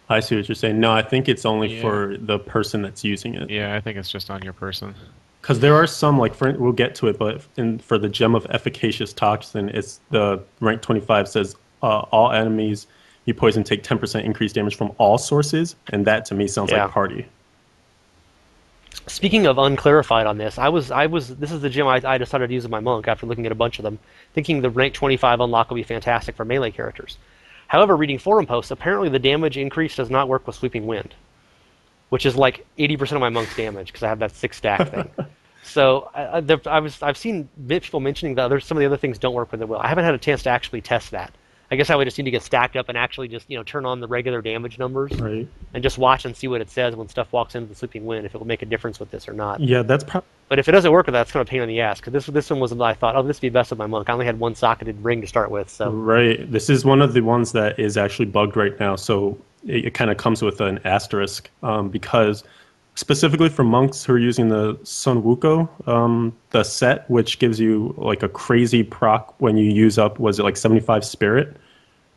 I see what you're saying. No, I think it's only for the person that's using it. Yeah, I think it's just on your person. Because there are some, we'll get to it, but for the Gem of Efficacious Toxin, it's the rank 25 says all enemies you poison take 10% increased damage from all sources, and that to me sounds like party. Speaking of unclarified on this, this is the gem I decided to use with my monk after looking at a bunch of them, thinking the rank 25 unlock will be fantastic for melee characters. However, reading forum posts, apparently the damage increase does not work with Sweeping Wind, which is like 80% of my monk's damage because I have that 6-stack thing. So I've seen people mentioning that some of the other things don't work with it well. I haven't had a chance to actually test that. I guess I would just need to get stacked up and actually just, turn on the regular damage numbers. Right. And just watch and see what it says when stuff walks into the Sleeping Wind, if it will make a difference with this or not. Yeah, that's probably... But if it doesn't work with that, it's kind of a pain in the ass. Because this one was, I thought, this would be best with my monk. I only had one socketed ring to start with, so... Right. This is one of the ones that is actually bugged right now, so it kind of comes with an asterisk. Because specifically for monks who are using the Sunwuko, the set, which gives you like a crazy proc when you use up, was it like 75 spirit?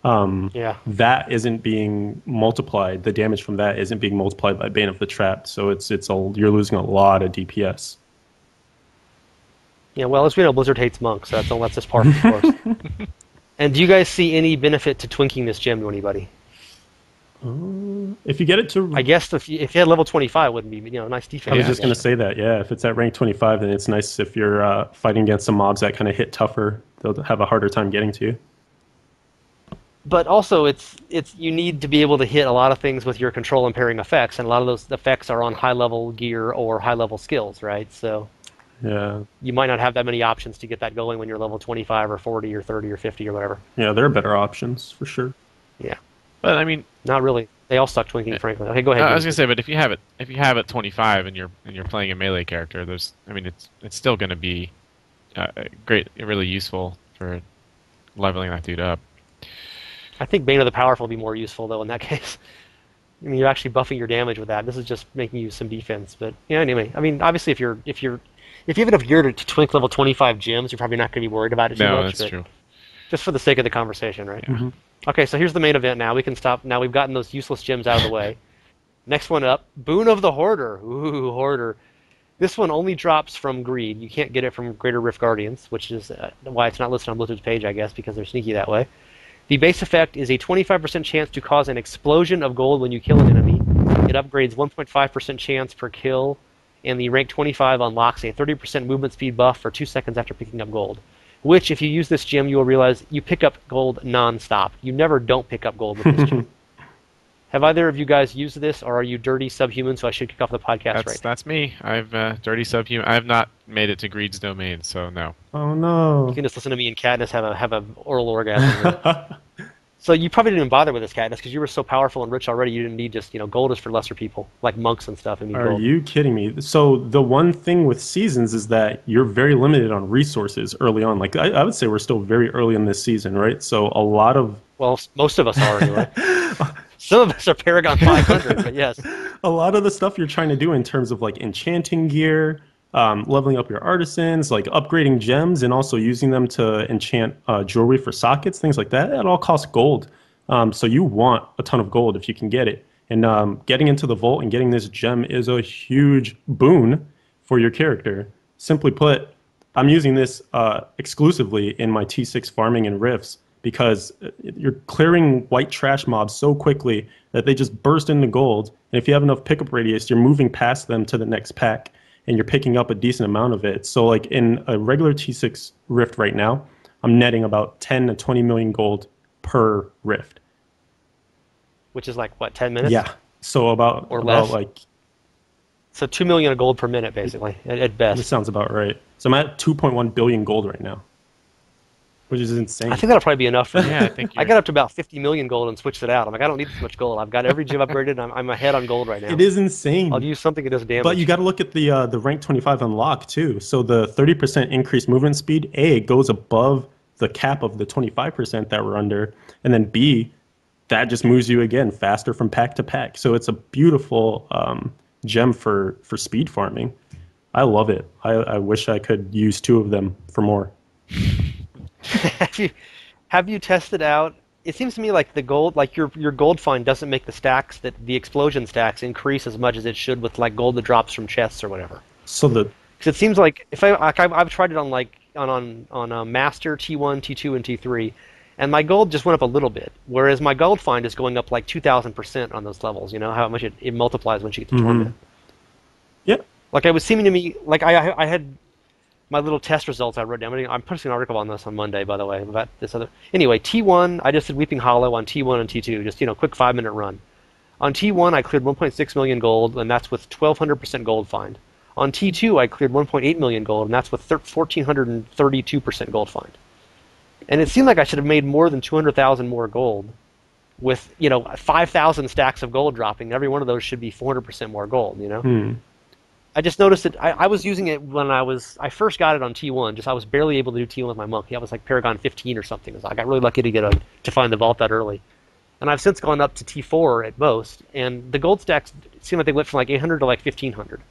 Yeah. That isn't being multiplied. The damage from that isn't being multiplied by Bane of the Trapped, so you're losing a lot of DPS. Yeah, well, as we know, Blizzard hates monks, so that's just part of the course. And do you guys see any benefit to twinking this gem to anybody? If you get it to... I guess if you had level 25, it wouldn't be, nice defense. I was just going to say that, yeah. If it's at rank 25, then it's nice if you're fighting against some mobs that kind of hit tougher. They'll have a harder time getting to you. But also, you need to be able to hit a lot of things with your control and parrying effects, and a lot of those effects are on high-level gear or high-level skills, right? So yeah, you might not have that many options to get that going when you're level 25 or 40 or 30 or 50 or whatever. Yeah, there are better options, for sure. Yeah. But, I mean... Not really. They all suck twinking, frankly. Okay, go ahead. I was going to say, but if you have it 25 and you're playing a melee character, it's still going to be really useful for leveling that dude up. I think Bane of the Powerful will be more useful, though, in that case. I mean, you're actually buffing your damage with that. This is just making you some defense. But yeah, anyway, I mean, obviously, if you have enough gear to twink level 25 gems, you're probably not going to be worried about it too much. No, that's true. Just for the sake of the conversation, right? Mm-hmm. Okay, so here's the main event now. We can stop. Now we've gotten those useless gems out of the way. Next one up, Boon of the Hoarder. Ooh, Hoarder. This one only drops from Greed. You can't get it from Greater Rift Guardians, which is why it's not listed on Blizzard's page, I guess, because they're sneaky that way. The base effect is a 25% chance to cause an explosion of gold when you kill an enemy. It upgrades 1.5% chance per kill, and the rank 25 unlocks a 30% movement speed buff for 2 seconds after picking up gold. Which, if you use this gem, you will realize you pick up gold non-stop. You never don't pick up gold with this gem. Have either of you guys used this, or are you dirty subhuman, so I should kick off the podcast right now? That's me. I've dirty subhuman. I have not made it to Greed's domain, so no. Oh, no. You can just listen to me and Katniss have a oral orgasm. So you probably didn't even bother with this, Katniss, because you were so powerful and rich already. You didn't need just, gold is for lesser people, like monks and stuff. Are you kidding me? So the one thing with seasons is that you're very limited on resources early on. Like I would say we're still very early in this season, right? So a lot of... Well, most of us are anyway. Some of us are Paragon 500, but yes. A lot of the stuff you're trying to do in terms of like enchanting gear, leveling up your artisans, like upgrading gems, and also using them to enchant jewelry for sockets, things like that, it all costs gold. So you want a ton of gold if you can get it. And getting into the vault and getting this gem is a huge boon for your character. Simply put, I'm using this exclusively in my T6 farming and rifts, because you're clearing white trash mobs so quickly that they just burst into gold. And if you have enough pickup radius, you're moving past them to the next pack, and you're picking up a decent amount of it. So like in a regular T6 rift right now, I'm netting about 10 to 20 million gold per rift. Which is like, what, 10 minutes? Yeah. So about less? Like... So 2 million of gold per minute, basically, at best. This sounds about right. So I'm at 2.1 billion gold right now, which is insane. I think that'll probably be enough for me. Yeah, I got up to about 50 million gold and switched it out. I'm like, I don't need this much gold. I've got every gem upgraded, and I'm ahead on gold right now. It is insane. I'll use something that does damage. But you got to look at the rank 25 unlock, too. So the 30% increased movement speed, A, it goes above the cap of the 25% that we're under, and then B, that just moves you, again, faster from pack to pack. So it's a beautiful gem for speed farming. I love it. I wish I could use 2 of them for more. Have you tested out? It seems to me like the gold, like your gold find doesn't make the stacks, that the explosion stacks increase as much as it should with like gold that drops from chests or whatever. So because it seems like if I've tried it on like on Master T1, T2, and T3, and my gold just went up a little bit, whereas my gold find is going up like 2,000% on those levels. You know how much it multiplies when you get to torment. Yeah. Like it was seeming to me like I had my little test results I wrote down. I'm posting an article on this on Monday, by the way, about this other... Anyway, T1, I just did Weeping Hollow on T1 and T2, just, quick 5-minute run. On T1, I cleared 1.6 million gold, and that's with 1,200% gold find. On T2, I cleared 1.8 million gold, and that's with 1,432% gold find. And it seemed like I should have made more than 200,000 more gold with, 5,000 stacks of gold dropping. Every one of those should be 400% more gold, I just noticed that I was using it when I first got it on T1. I was barely able to do T1 with my monkey. I was like Paragon 15 or something. I got really lucky to find the vault that early. And I've since gone up to T4 at most, and the gold stacks seem like they went from like 800 to like 1,500.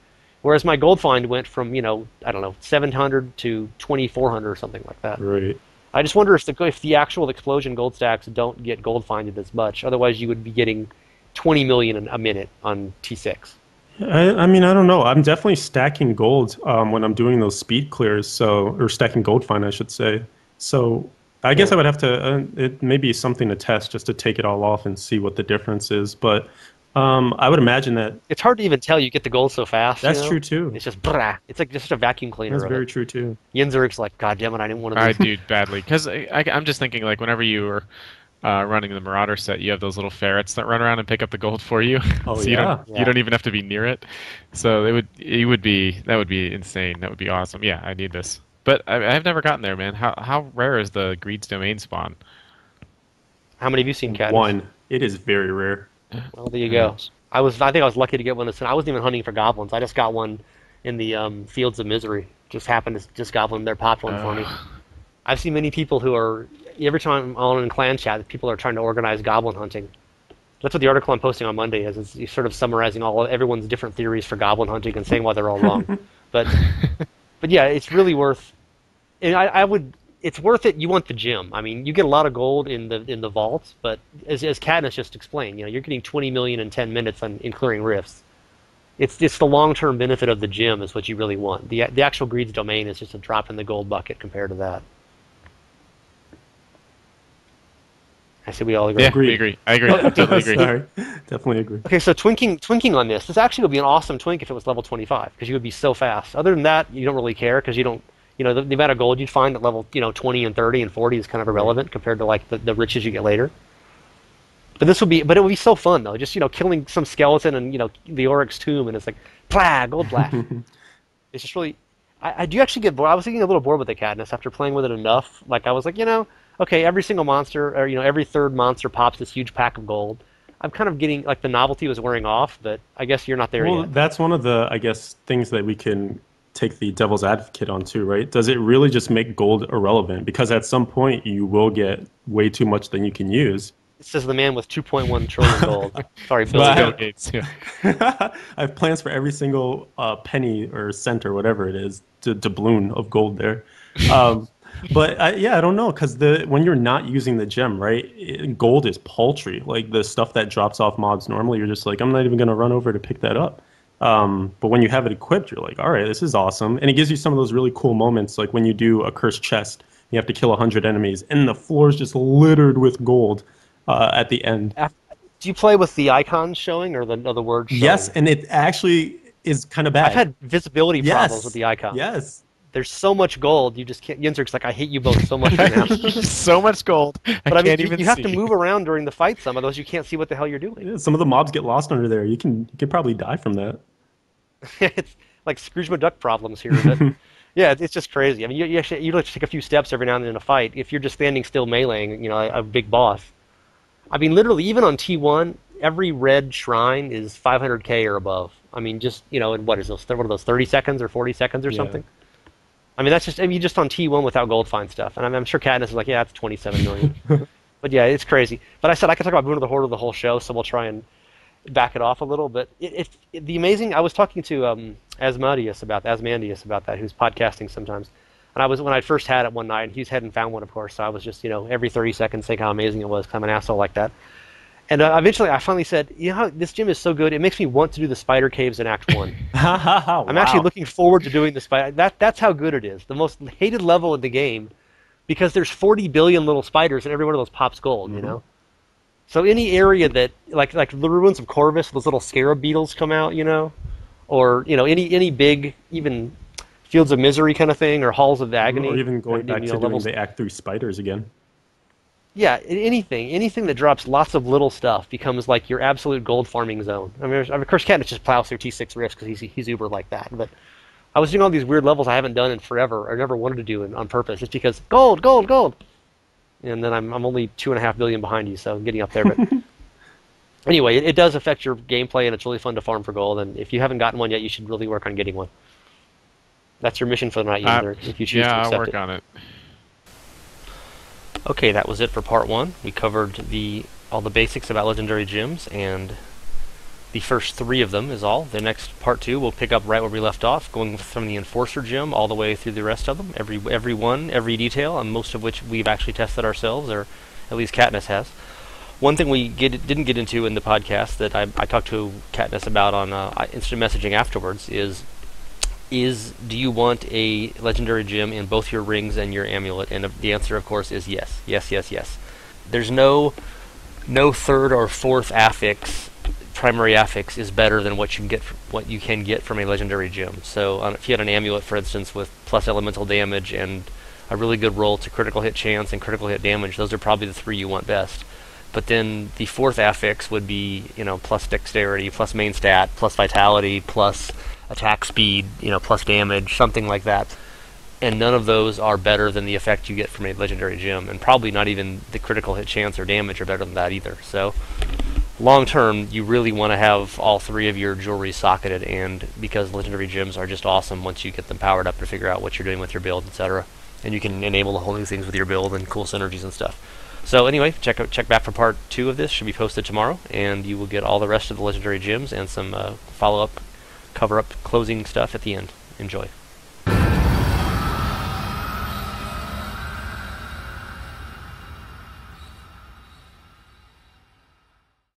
Whereas my gold find went from, 700 to 2,400 or something like that. Right. I just wonder if the actual explosion gold stacks don't get gold finded as much. Otherwise, you would be getting 20 million a minute on T6. I mean, I don't know. I'm definitely stacking gold when I'm doing those speed clears, or stacking gold find, I should say. So I guess I would have to, it may be something to test just to take it all off and see what the difference is. But I would imagine that... It's hard to even tell. You get the gold so fast. That's true, too. It's just, it's like just a vacuum cleaner. That's very true, too. Ynzerg's like, God damn it, I didn't want to do I do badly. Because I'm just thinking, like, whenever you were running the Marauder set, you have those little ferrets that run around and pick up the gold for you. Oh, so yeah. You don't even have to be near it. So that would be insane. That would be awesome. Yeah, I need this. But I've never gotten there, man. How rare is the Greed's Domain spawn? How many have you seen, Katniss? One. It is very rare. Well, there you go. I think I was lucky to get one. I wasn't even hunting for goblins. I just got one in the Fields of Misery. Just happened to just goblin there, popped one for me. I've seen many people who are, every time I'm on in clan chat, people are trying to organize goblin hunting. That's what the article I'm posting on Monday is. It's sort of summarizing everyone's different theories for goblin hunting and saying why they're all wrong. But yeah, it's really worth. And it's worth it. You want the gem. I mean, you get a lot of gold in the vaults, but as Katniss just explained, you're getting 20 million in 10 minutes in clearing rifts. It's the long-term benefit of the gem is what you really want. The actual Greed's Domain is just a drop in the gold bucket compared to that. I say we all agree. Yeah, we agree. I agree. I totally agree. Sorry. Definitely agree. Okay, so twinking on this actually would be an awesome twink if it was level 25, because you would be so fast. Other than that, you don't really care, because you don't, the amount of gold you'd find at level 20 and 30 and 40 is kind of irrelevant compared to like the riches you get later. But it would be so fun though. Just killing some skeleton and the Oryx tomb, and it's like gold blast. It's just really. I do actually get bored. I was getting a little bored with the Katniss after playing with it enough. Like I was like, okay, every single monster, or every third monster pops this huge pack of gold. I'm kind of getting like the novelty was wearing off, but I guess you're not there yet. Well, that's one of the things that we can take the devil's advocate on too, right? Does it really just make gold irrelevant? Because at some point you will get way too much than you can use. It says the man with 2.1 trillion gold. Sorry, Bill Gates. Yeah. I have plans for every single penny or cent or whatever it is to doubloon of gold there. But I don't know, because when you're not using the gem, right, gold is paltry. Like the stuff that drops off mobs normally, you're just like, I'm not even going to run over to pick that up. But when you have it equipped, you're like, all right, this is awesome. And it gives you some of those really cool moments, like when you do a cursed chest, you have to kill 100 enemies, and the floor is just littered with gold at the end. Do you play with the icons showing or the words showing? Yes, and it actually is kind of bad. I've had visibility problems with the icons. Yes. There's so much gold, you just can't. Ynzerg's like, I hate you both so much right now. So much gold. But I mean, you have to move around during the fight. Some of those you can't see what the hell you're doing. Yeah, some of the mobs get lost under there. You can probably die from that. It's like Scrooge McDuck problems here. But yeah, it's just crazy. I mean, you have to take a few steps every now and then in a fight. If you're just standing still meleeing, a big boss. I mean, literally, even on T1, every red shrine is 500k or above. I mean, just and what are those 30 seconds or 40 seconds or something? I mean, that's just just on T1 without gold find stuff. And I'm sure Katniss is like, yeah, that's 27 million. But yeah, it's crazy. But I said I could talk about Boon of the Hoarder the whole show, so we'll try and back it off a little. But the amazing, I was talking to Asmodeus about that, who's podcasting sometimes. And when I first had it one night, and he hadn't found one, of course, so I was just, every 30 seconds saying how amazing it was, because I'm an asshole like that. And eventually I finally said, how this gym is so good, it makes me want to do the spider caves in Act 1. Wow. I'm actually looking forward to doing the spider. That's how good it is. The most hated level in the game, because there's 40 billion little spiders, and every one of those pops gold, So any area that, like the ruins of Corvus, those little scarab beetles come out, or, any big, even Fields of Misery kind of thing, or Halls of Agony. Or even going back to doing the Act 3 spiders again. Yeah, anything that drops lots of little stuff becomes like your absolute gold farming zone. I mean, of course, Katniss just plows through T6 rifts because he's uber like that. But I was doing all these weird levels I haven't done in forever, or never wanted to do on purpose, just because gold. and then I'm only 2.5 billion behind you, so I'm getting up there. But anyway, it does affect your gameplay, and it's really fun to farm for gold. And if you haven't gotten one yet, you should really work on getting one. That's your mission for the night, Ynzerg, if you choose to accept it. Yeah, I'll work on it. Okay, that was it for part 1. We covered all the basics about legendary gems, and the first 3 of them is all. The next part 2 we'll pick up right where we left off, going from the Enforcer gem all the way through the rest of them, every detail, and most of which we've actually tested ourselves, or at least Katniss has. One thing we didn't get into in the podcast that I talked to Katniss about on instant messaging afterwards is do you want a legendary gem in both your rings and your amulet? And the answer, of course, is yes. Yes, yes, yes. There's no third or fourth affix, primary affix, is better than what you can get from a legendary gem. So if you had an amulet, for instance, with plus elemental damage and a really good roll to critical hit chance and critical hit damage, those are probably the 3 you want best. But then the 4th affix would be, plus dexterity, plus main stat, plus vitality, plus attack speed, plus damage, something like that. And none of those are better than the effect you get from a legendary gem, and probably not even the critical hit chance or damage are better than that either. So long term, you really want to have all 3 of your jewelry socketed, and because legendary gems are just awesome once you get them powered up to figure out what you're doing with your build, etc. And you can enable a whole new things with your build and cool synergies and stuff. So anyway, check back for part 2 of this. Should be posted tomorrow, and you will get all the rest of the legendary gems and some follow-up, cover-up, closing stuff at the end. Enjoy.